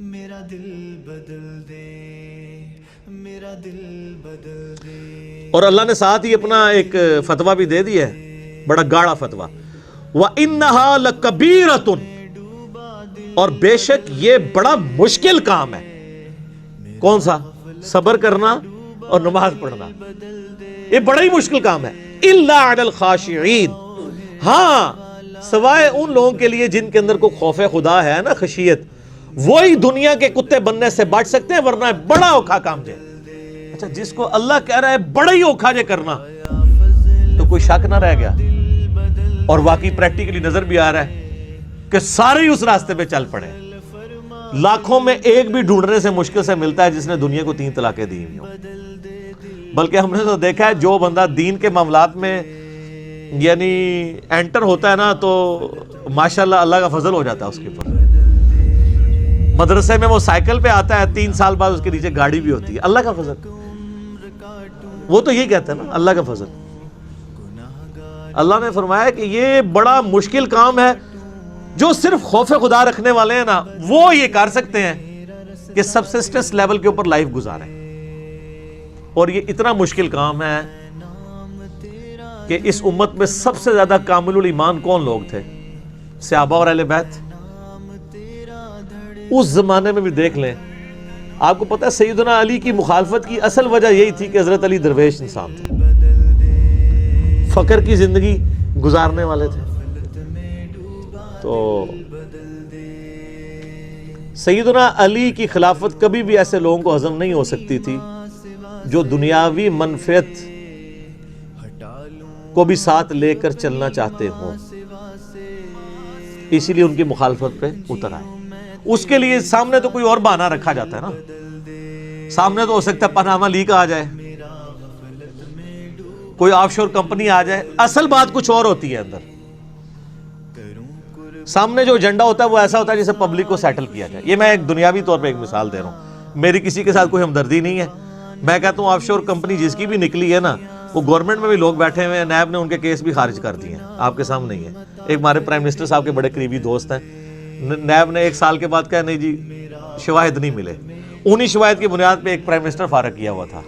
میرا دل بدل دے، میرا دل بدل دے۔ اور اللہ نے ساتھ ہی اپنا ایک فتویٰ بھی دے دیا ہے، بڑا گاڑا فتویٰ، وَإِنَّهَا لَكَبِيرَةٌ، اور بے شک یہ بڑا مشکل کام ہے۔ کون سا؟ صبر کرنا اور نماز پڑھنا، یہ بڑا ہی مشکل کام ہے۔ إِلَّا عَلَى الْخَاشِعِينَ، ہاں سوائے ان لوگوں کے لیے جن کے اندر کوئی خوف خدا ہے نا، خشیت، وہی دنیا کے کتے بننے سے بچ سکتے ہیں، ورنہ بڑا اوکھا کام جائے۔ اچھا، جس کو اللہ کہہ رہا ہے بڑا ہی اوکھا جے کرنا، تو کوئی شک نہ رہ گیا، اور واقعی پریکٹیکلی نظر بھی آ رہا ہے کہ سارے ہی اس راستے پہ چل پڑے۔ لاکھوں میں ایک بھی ڈھونڈنے سے مشکل سے ملتا ہے جس نے دنیا کو 3 طلاقیں دی ہوئی ہوں۔ بلکہ ہم نے تو دیکھا ہے جو بندہ دین کے معاملات میں یعنی انٹر ہوتا ہے نا، تو ماشاءاللہ اللہ کا فضل ہو جاتا ہے اس کے اوپر۔ مدرسے میں وہ سائیکل پہ آتا ہے، 3 سال بعد اس کے نیچے گاڑی بھی ہوتی ہے، اللہ کا فضل۔ وہ تو یہی کہتا ہے نا، اللہ کا فضل۔ اللہ نے فرمایا کہ یہ بڑا مشکل کام ہے، جو صرف خوف خدا رکھنے والے ہیں نا، وہ یہ کر سکتے ہیں کہ سبسسٹنس لیول کے اوپر لائف گزاریں۔ اور یہ اتنا مشکل کام ہے کہ اس امت میں سب سے زیادہ کامل الایمان کون لوگ تھے؟ صحابہ اور اہل بیت۔ اس زمانے میں بھی دیکھ لیں، آپ کو پتہ ہے سیدنا علی کی مخالفت کی اصل وجہ یہی تھی کہ حضرت علی درویش انسان تھے، فقر کی زندگی گزارنے والے تھے۔ تو سیدنا علی کی خلافت کبھی بھی ایسے لوگوں کو ہضم نہیں ہو سکتی تھی جو دنیاوی منفعت کو بھی ساتھ لے کر چلنا چاہتے ہوں، اسی لیے ان کی مخالفت پہ اتر آئے۔ اس کے لیے سامنے تو کوئی اور بہانہ رکھا جاتا ہے نا، سامنے تو ہو سکتا ہے پاناما لیک آ جائے، کوئی آف شور کمپنی آ جائے، اصل بات کچھ اور ہوتی ہے اندر۔ سامنے جو ایجنڈا ہوتا ہے وہ ایسا ہوتا ہے جسے پبلک کو سیٹل کیا جائے۔ یہ میں ایک دنیاوی طور پہ ایک مثال دے رہا ہوں، میری کسی کے ساتھ کوئی ہمدردی نہیں ہے۔ میں کہتا ہوں آف شور کمپنی جس کی بھی نکلی ہے نا، وہ گورنمنٹ میں بھی لوگ بیٹھے ہوئے ہیں، نیب نے ان کے کیس بھی خارج کر دیے ہیں، آپ کے سامنے ہی ہے۔ ایک ہمارے پرائم منسٹر صاحب کے بڑے قریبی دوست ہیں، نیب نے 1 سال کے بعد کہا نہیں جی شواہد نہیں ملے، انہی شواہد کی بنیاد پہ ایک پرائم منسٹر فارغ کیا ہوا تھا۔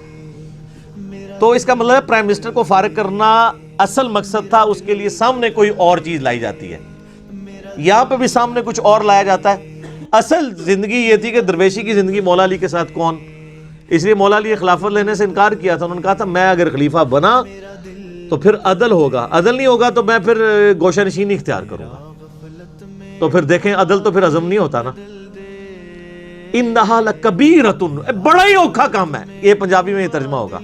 تو اس کا مطلب ہے پرائم منسٹر کو فارغ کرنا اصل مقصد تھا، اس کے لیے سامنے کوئی اور چیز لائی جاتی ہے، یہاں پہ بھی سامنے کچھ اور لایا جاتا ہے۔ اصل زندگی یہ تھی کہ درویشی کی زندگی مولا علی کے ساتھ کون، اس لیے مولا علی خلافت لینے سے انکار کیا تھا۔ انہوں نے کہا تھا میں اگر خلیفہ بنا تو پھر عدل ہوگا، عدل نہیں ہوگا تو میں پھر گوشہ نشینی اختیار کروں گا۔ تو پھر دیکھیں عدل تو پھر ہضم نہیں ہوتا نا۔ انہا لکبیرۃ، بڑا ہی اوکھا کام ہے، یہ پنجابی میں یہ ترجمہ ہوگا،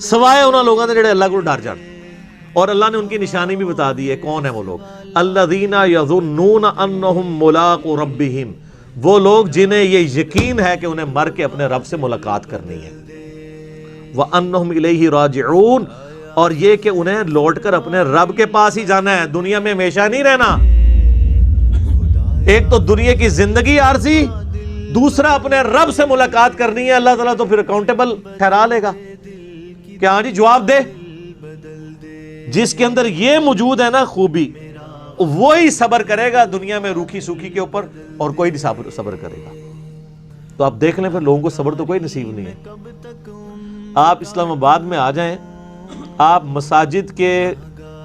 سوائے انہاں لوگوں نے جڑے اللہ کو ڈر جان۔ اور اللہ نے ان کی نشانی بھی بتا دی ہے، کون ہے وہ لوگ؟ الذین یظنون انہم ملاقو ربہم، وہ لوگ جنہیں یہ یقین ہے کہ انہیں مر کے اپنے رب سے ملاقات کرنی ہے، وانہم الیہ راجعون، اور یہ کہ انہیں لوٹ کر اپنے رب کے پاس ہی جانا ہے، دنیا میں ہمیشہ نہیں رہنا۔ ایک تو دنیا کی زندگی عارضی، دوسرا اپنے رب سے ملاقات کرنی ہے۔ اللہ تعالیٰ تو پھر اکاؤنٹیبل ٹھہرا لے گا کہ ہاں جی جواب دے۔ جس کے اندر یہ موجود ہے نا خوبی، وہی صبر کرے گا دنیا میں روکھی سوکھی کے اوپر، اور کوئی نہیں صبر کرے گا۔ تو آپ دیکھ لیں پھر لوگوں کو صبر تو کوئی نصیب نہیں ہے۔ آپ اسلام آباد میں آ جائیں، آپ مساجد کے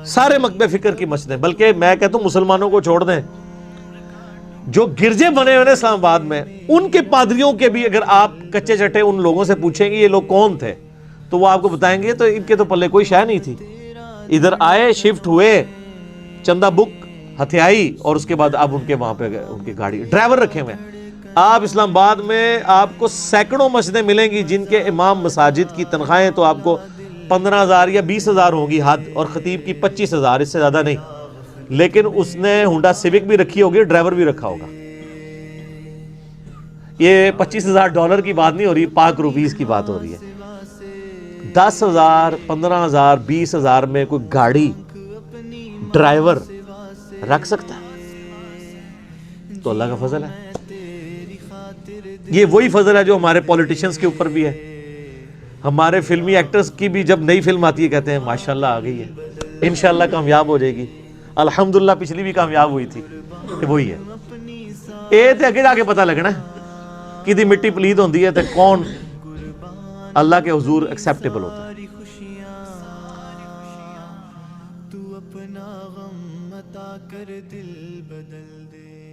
سارے مکتب فکر کی مسجدیں، بلکہ میں کہتا ہوں مسلمانوں کو چھوڑ دیں، جو گرجے بنے ہوئے اسلام آباد میں، ان کے پادریوں کے بھی اگر آپ کچے چٹے ان لوگوں سے پوچھیں گے یہ لوگ کون تھے، تو وہ آپ کو بتائیں گے تو ان کے تو پلے کوئی شے نہیں تھی، ادھر آئے، شفٹ ہوئے، چندہ بک ہتھیائی، اور اس کے بعد اب ان کے وہاں پہ ان کی گاڑی ڈرائیور رکھے ہوئے ہیں۔ آپ اسلام آباد میں آپ کو سینکڑوں مسجدیں ملیں گی جن کے امام مساجد کی تنخواہیں تو آپ کو 15,000 یا 20,000 ہوں گی حد، اور خطیب کی 25,000، اس سے زیادہ نہیں، لیکن اس نے ہونڈا سیوک بھی رکھی ہوگی، ڈرائیور بھی رکھا ہوگا۔ یہ $25,000 کی بات نہیں ہو رہی، پاک روپیز کی بات ہو رہی ہے۔ 10,000 15,000 20,000 میں کوئی گاڑی ڈرائیور رکھ سکتا ہے؟ تو اللہ کا فضل ہے۔ یہ وہی فضل ہے جو ہمارے پولیٹیشنز کے اوپر بھی ہے۔ ہمارے فلمی ایکٹرز کی بھی جب نئی فلم آتی ہے کہتے ہیں ماشاءاللہ آ گئی ہے، انشاءاللہ کامیاب ہو جائے گی۔ الحمدللہ پچھلی بھی کامیاب ہوئی تھی، کہ وہی ہے۔ اے تے اگے جا کے پتہ لگنا ہے، کی دی مٹی پلید ہوندی ہے تے کون اللہ کے حضور ایکسیپٹیبل ہوتا ہے؟ ساری خوشیاں تو اپنا غم عطا کر دل بدل دے.